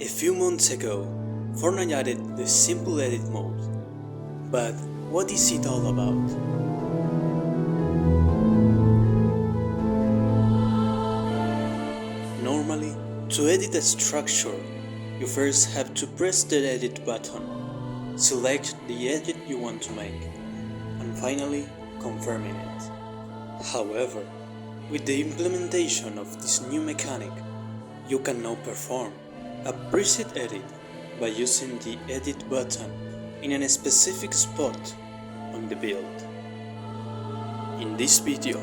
A few months ago, Fortnite added the simple edit mode. But what is it all about? Normally, to edit a structure, you first have to press the edit button, select the edit you want to make, and finally confirming it. However, with the implementation of this new mechanic, you can now perform a preset edit by using the edit button in a specific spot on the build. In this video,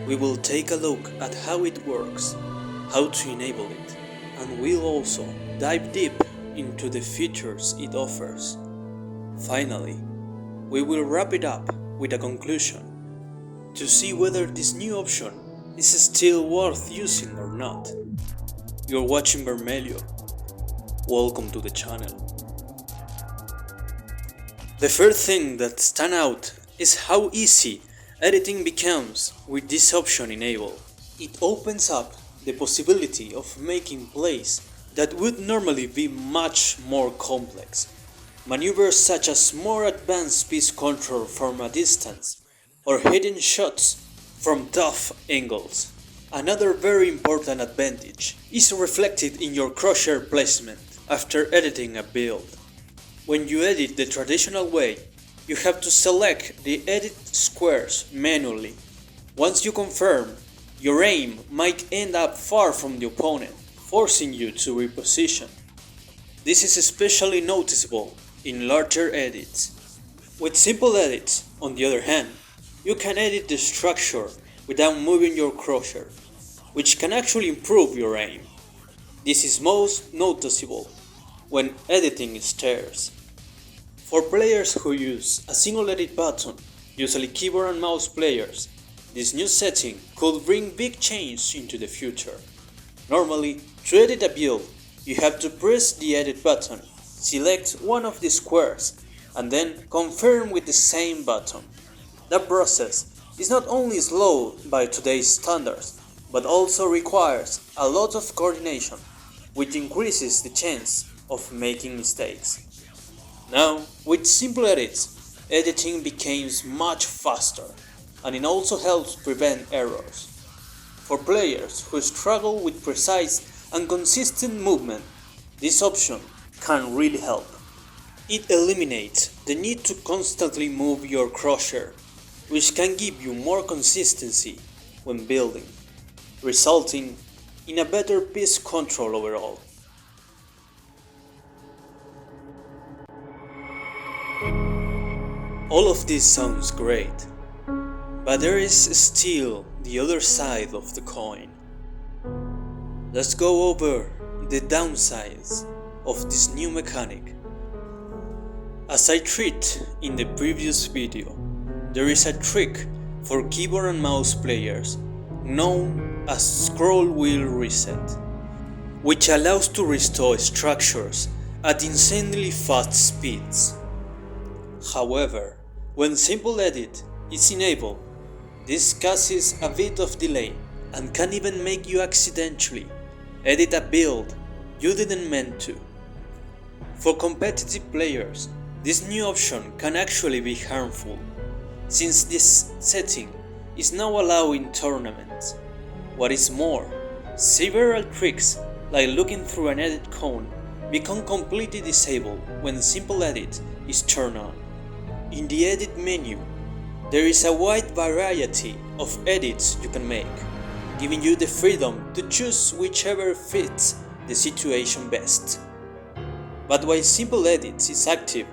we will take a look at how it works, how to enable it, and we'll also dive deep into the features it offers. Finally, we will wrap it up with a conclusion to see whether this new option is still worth using or not. You're watching Bermelio. Welcome to the channel. The first thing that stands out is how easy editing becomes with this option enabled. It opens up the possibility of making plays that would normally be much more complex. Maneuvers such as more advanced piece control from a distance or hidden shots from tough angles. Another very important advantage is reflected in your crosshair placement after editing a build. When you edit the traditional way, you have to select the edit squares manually. Once you confirm, your aim might end up far from the opponent, forcing you to reposition. This is especially noticeable in larger edits. With simple edits, on the other hand, you can edit the structure without moving your crosshair, which can actually improve your aim. This is most noticeable when editing stairs. For players who use a single edit button, usually keyboard and mouse players, this new setting could bring big change into the future. Normally, to edit a build, you have to press the edit button, select one of the squares, and then confirm with the same button. That process is not only slow by today's standards, but also requires a lot of coordination, which increases the chance of making mistakes. Now, with simple edits, editing becomes much faster, and it also helps prevent errors. For players who struggle with precise and consistent movement, this option can really help. It eliminates the need to constantly move your crosshair, which can give you more consistency when building, resulting in a better piece control overall. All of this sounds great, but there is still the other side of the coin. Let's go over the downsides of this new mechanic. As I treated in the previous video, there is a trick for keyboard and mouse players known as scroll wheel reset, which allows to restore structures at insanely fast speeds. However, when simple edit is enabled, this causes a bit of delay and can even make you accidentally edit a build you didn't mean to. For competitive players, this new option can actually be harmful, since this setting is now allowed in tournaments. What is more, several tricks like looking through an edit cone become completely disabled when simple edit is turned on. In the edit menu, there is a wide variety of edits you can make, giving you the freedom to choose whichever fits the situation best. But while simple edits is active,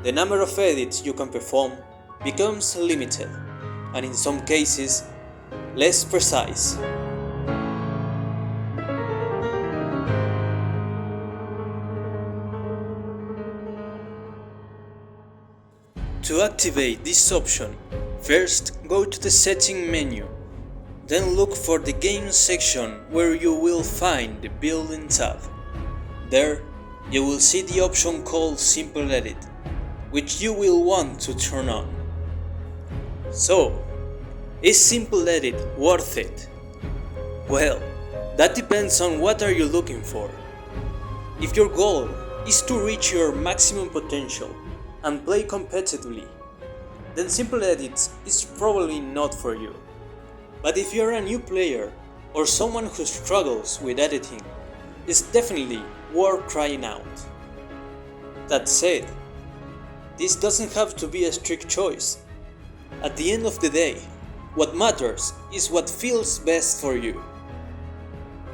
the number of edits you can perform becomes limited, and in some cases, less precise. To activate this option, first go to the setting menu, then look for the game section where you will find the building tab. There, you will see the option called Simple Edit, which you will want to turn on. So, is Simple Edit worth it? Well, that depends on what are you looking for. If your goal is to reach your maximum potential and play competitively, then simple edits is probably not for you. But if you're a new player or someone who struggles with editing, it's definitely worth trying out. That said, this doesn't have to be a strict choice. At the end of the day, what matters is what feels best for you.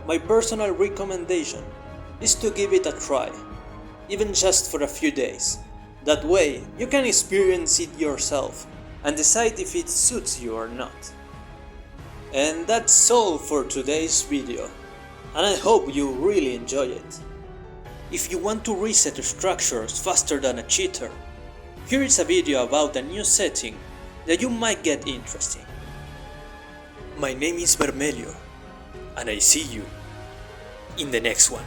My personal recommendation is to give it a try, even just for a few days. That way, you can experience it yourself and decide if it suits you or not. And that's all for today's video, and I hope you really enjoy it. If you want to reset structures faster than a cheater, here is a video about a new setting that you might get interesting. My name is Bermelio, and I see you in the next one.